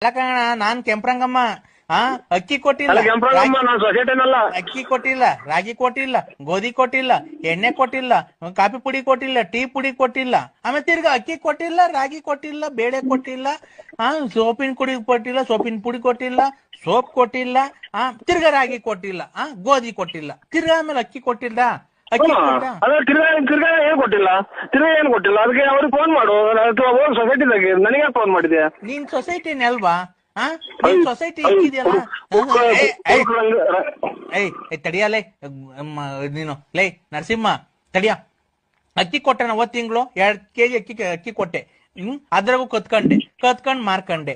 ಅಲ್ಲ ಕಣ, ನಾನ್ ಕೆಂಪ್ರಂಗಮ್ಮ. ಅಕ್ಕಿ ಕೊಟ್ಟಿಲ್ಲ, ಅಕ್ಕಿ ಕೊಟ್ಟಿಲ್ಲ, ರಾಗಿ ಕೊಟ್ಟಿಲ್ಲ, ಗೋಧಿ ಕೊಟ್ಟಿಲ್ಲ, ಎಣ್ಣೆ ಕೊಟ್ಟಿಲ್ಲ, ಕಾಫಿ ಪುಡಿ ಕೊಟ್ಟಿಲ್ಲ, ಟೀ ಪುಡಿ ಕೊಟ್ಟಿಲ್ಲ, ಆಮೇಲೆ ತಿರ್ಗಾ ಅಕ್ಕಿ ಕೊಟ್ಟಿಲ್ಲ, ರಾಗಿ ಕೊಟ್ಟಿಲ್ಲ, ಬೇಳೆ ಕೊಟ್ಟಿಲ್ಲ, ಸೋಪಿನ ಪುಡಿ ಕೊಟ್ಟಿಲ್ಲ, ಸೋಪಿನ ಪುಡಿ ಕೊಟ್ಟಿಲ್ಲ, ಸೋಪ್ ಕೊಟ್ಟಿಲ್ಲ, ತಿರ್ಗಾ ರಾಗಿ ಕೊಟ್ಟಿಲ್ಲ, ಗೋಧಿ ಕೊಟ್ಟಿಲ್ಲ, ತಿರ್ಗಾ ಆಮೇಲೆ ಅಕ್ಕಿ ಕೊಟ್ಟಿಲ್ಲ. ಅಕ್ಕಿ ತಿರ್ಗಾ ಏನ್ ಕೊಟ್ಟಿಲ್ಲ, ತಿರ್ಗಾ ಏನ್ ಕೊಟ್ಟಿಲ್ಲ. ಅದಕ್ಕೆ ಅವ್ರಿಗೆ ಫೋನ್ ಮಾಡು, ಸೊಸೈಟಿದಾಗೆ ನನಗೆ ಫೋನ್ ಮಾಡಿದ್ಯಾ? ನೀನ್ ಸೊಸೈಟಿನೇ ಅಲ್ವಾ? ನೀನ್ ಸೊಸೈಟಿ ಇಕ್ಕಿದ್ಯಲ್ಲ. ತಡಿಯಲೇ ನೀನು, ಲೈ ನರಸಿಂಹ ತಡಿಯ. ಅಕ್ಕಿ ಕೊಟ್ಟೆ ನಾ ಅವತ್ತು ತಿಂಗಳು 2 kg ಅಕ್ಕಿ ಕೊಟ್ಟೆ. ಅದ್ರಾಗೂ ಕತ್ಕೊಂಡ್ ಮಾರ್ಕಂಡೆ.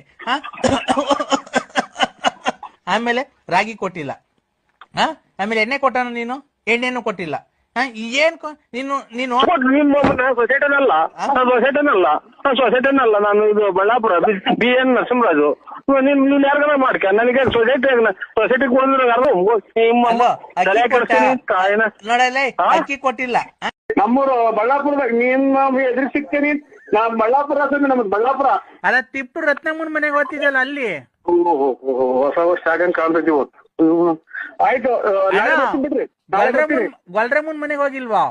ಆಮೇಲೆ ರಾಗಿ ಕೊಟ್ಟಿಲ್ಲ. ಆಮೇಲೆ ಎಣ್ಣೆ ಕೊಟ್ಟನ ನೀನು, ಎಣ್ಣೆನು ಕೊಟ್ಟಿಲ್ಲ. ಏನ್ ನೀನು ಸೊಸೈಟಿನಲ್ಲ ನಾನು, ಇದು ಬಳ್ಳಾಪುರ BN ನರಸಿಂಹರಾಜು. ನೀನ್ ಯಾರಿಗಾರ ಮಾಡ್ಕ, ನನಗೆ ಸೊಸೈಟಿ ನೋಡಲ್ಲ ಅಕ್ಕಿ ಕೊಟ್ಟಿಲ್ಲ. ನಮ್ಮೂರು ಬಳ್ಳಾಪುರದಾಗ ನೀನ್ ಎದುರು ಸಿಗ್ತೀನಿ. ನಾನ್ ಬಳ್ಳಾಪುರ ನಮ್ದು ಬಳ್ಳಾಪುರ ಅಲ್ಲ, ತಿಪ್ಪು ರತ್ನಮ್ಮನ ಮನೆಗೆ ಓದ್ತಿದ್ದಲ್ಲ ಅಲ್ಲಿ. ಹೊಸ ವರ್ಷ ಆಗಂಗ್ ಕಾಣ್ತೈತಿ ಇವತ್ತು. ಆಯ್ತು, ಗೊಲ್ರಮ್ಮನ್ ಮನೆಗೆ ಹೋಗಿಲ್ವಾ?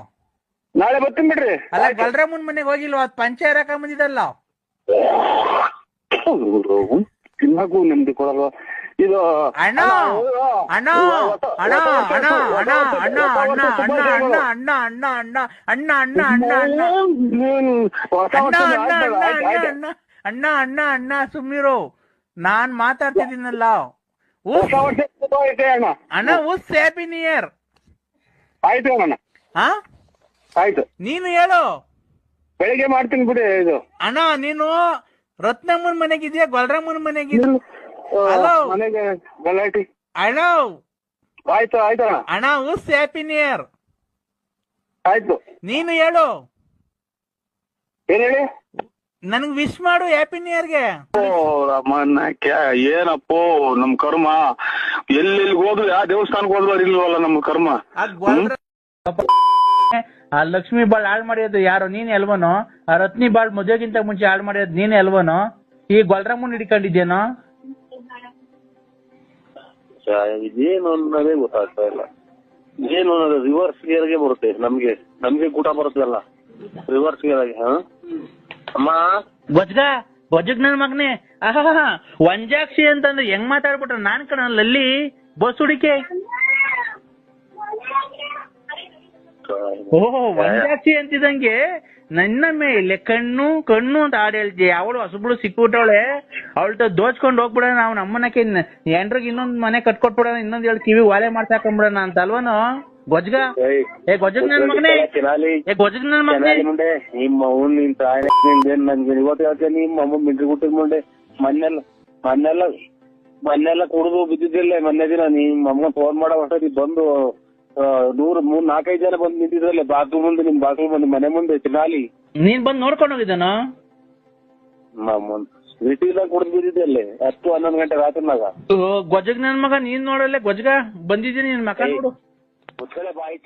ನಾಳೆ ಬರ್ತೀನಿ ಬಿಡ್ರಿ. ಅಲ್ಲ, ಗೊಲ್ರಮ್ಮನ್ ಮನೆಗೆ ಹೋಗಿಲ್ವಾ? ಪಂಚಾಯತ್ ಹಾಕ ಬಂದಿದ್ದಲ್ಲ. ತಿನ್ನಕ್ಕೂ ನೆಮ್ಮದಿ ಕೊಡಲ್ವಾ ಇದು? ಅಣ್ಣ ಅಣ್ಣ ಅಣ್ಣ ಅಣ್ಣ ಅಣ್ಣ ಅಣ್ಣ ಅಣ್ಣ ಅಣ್ಣ ಅಣ್ಣ ಅಣ್ಣ ಅಣ್ಣ ಅಣ್ಣ ಅಣ್ಣ ಅಣ್ಣ ಅಣ್ಣ ಅಣ್ಣ ಅಣ್ಣ ಸುಮ್ನಿರು, ನಾನ್ ಮಾತಾಡ್ತಿದ್ದೀನಲ್ಲ. ಅಣ್ಣ ಉಸ್ ಹ್ಯಾಪಿ ನ್ಯೂ ಇಯರ್. ಆಯ್ತು ಅಣ್ಣ, ಆಯ್ತು. ನೀನು ಹೇಳು, ಬೆಳಿಗ್ಗೆ ಮಾಡ್ತೀನಿ ಬಿಡಿ. ಇದು ಅಣ್ಣ ನೀನು ರತ್ನಮ್ಮನ ಮನೆಗಿದ್ಯಾ ಗೊಲ್ರಮ್ಮನ ಮನೆಗಿದ್ಯಾ? ಮನೆಗೆ ಗಲಾಟಿ. ಅಣ್ಣ ಆಯ್ತು ಆಯ್ತು ಅಣ್ಣ. ಅಣ್ಣ ಉಸ್ ಹ್ಯಾಪಿ ನ್ಯೂ ಇಯರ್. ಆಯ್ತು, ನೀನು ಹೇಳು. ಏನ್ ಹೇಳಿ? ನನ್ಗ್ ವಿಶ್ ಮಾಡು ಹ್ಯಾಪಿ ನ್ಯೂ ಇಯರ್ಗೆ. ಏನಪ್ಪೋ ನಮ್ ಕರ್ಮ, ಎಲ್ಲೆಲ್ಲಿ ಹೋದ್ರು, ಯಾವ ದೇವಸ್ಥಾನಕ್ಕೆ ಹೋದ್ರು ಇಲ್ವಲ್ಲ ನಮ್ ಕರ್ಮ. ಆ ಲಕ್ಷ್ಮಿ ಬಾಳ್ ಹಾಳು ಮಾಡಿರೋದು ಯಾರು? ನೀನ್ ಎಲ್ವನೋ? ಆ ರತ್ನಿ ಬಾಳ್ ಮದುವೆಗಿಂತ ಮುಂಚೆ ಹಾಳು ಮಾಡಿರೋದು ನೀನ್ ಎಲ್ವನೋ? ಈ ಗೊಲ್ರಮ್ಮನ್ ಹಿಡ್ಕೊಂಡಿದ್ಯೇನೋ? ಇದೇನು ಅನ್ನೋದೇ ಗೊತ್ತಾಗ್ತಾ ಇಲ್ಲ. ಏನು ಅನ್ನೋದು ರಿವರ್ಸ್ ಗೇರ್ಗೆ ಬರುತ್ತೆ. ನಮ್ಗೆ ಕೂಟ ಬರುತ್ತಲ್ಲ ರಿವರ್ಸ್ ಗೇರ್ ಆಗಿ. ಅಮ್ಮ ಗೊಜ್ಜಗ್ ನನ್ ಮಗನೇ, ವಂಜಾಕ್ಷಿ ಅಂತಂದ್ರೆ ಹೆಂಗ್ ಮಾತಾಡ್ಬಿಟ್ರ? ನಾನ್ ಕಣಲ್ಲಿ ಬಸ್ ಹುಡಿಕೆ. ಓಹೋ, ವಂಜಾಕ್ಷಿ ಅಂತಿದಂಗೆ ನನ್ನ ಮೇಲೆ ಕಣ್ಣು ಅಂತ ಹಾಡು ಹೇಳ್ತಿ. ಅವಳು ಹೊಸಬ್ಳು ಸಿಕ್ಬಿಟ್ಟವಳೆ, ಅವಳ್ತ ದೋಚ್ಕೊಂಡ್ ಹೋಗ್ಬಿಡೋಣ. ನಾವು ನಮ್ಮನಕ್ಕೆ ಎಂಡ್ರಿಗೆ ಇನ್ನೊಂದ್ ಮನೆ ಕಟ್ಕೊಟ್ಬಿಡೋಣ, ಇನ್ನೊಂದ್ 2 ಕಿವಿ ವಾಲೆ ಮಾಡ್ಸಾಕೊಂಡ್ಬಿಡೋಣ ಅಂತ ಅಲ್ವನೋ? ಗೊಜ್ಗ ಗೊಜ್ಜಗ್ ನನ್ ಮಗನೇ, ಗೊಜ್ಗ ನನ್ ಮಗನೇ. ನಿಮ್ಮ ಅವ್ನ್ ನಿನ್ ತಾಯಿ ನನ್ಗೆ ಇವತ್ತು ಹೇಳ್ತೇನೆ. ನಿಮ್ಮ ಅಮ್ಮ ಮಿಂಟ್ರಿ ಗುಟ್ಟಿದ್ ಮುಂದೆ ಮೊನ್ನೆಲ್ಲ ಕುಡಿದು ಬಿದ್ದಿದ್ದಿಲ್ಲ. ಮೊನ್ನೆ ದಿನ ನಿಮ್ಮ ಅಮ್ಮ ಫೋನ್ ಮಾಡೋ ಅಷ್ಟೊತ್ತಿಗೆ ಬಂದು 4-5 ಜನ ಬಂದು ನಿಂತಿದ್ರಲ್ಲ ಬಾತ್ರೂಮ್ ಮುಂದೆ, ನಿಮ್ ಬಾತ್ರೂಮ್ ಮುಂದೆ, ಮನೆ ಮುಂದೆ ಚಿನಾಲಿ. ನೀನ್ ಬಂದ್ ನೋಡ್ಕೊಂಡು ಹೋಗಿದ್ದಾನ? ಸಿಟಿದಾಗ ಕುಡಿದು ಬಿದ್ದಿದ್ದಲ್ಲಿ 10-11 ಗಂಟೆ ರಾತ್ರಿನಾಗ. ಗೊಜ್ಜಗ್ ನನ್ ಮಗ, ನೀನ್ ನೋಡಲ್ಲ ಗೊಜ್ಗ ಬಂದಿದ್ದೀನಿ, ನಿನ್ ಮಕ ನೋಡು. ಬಾಯಿ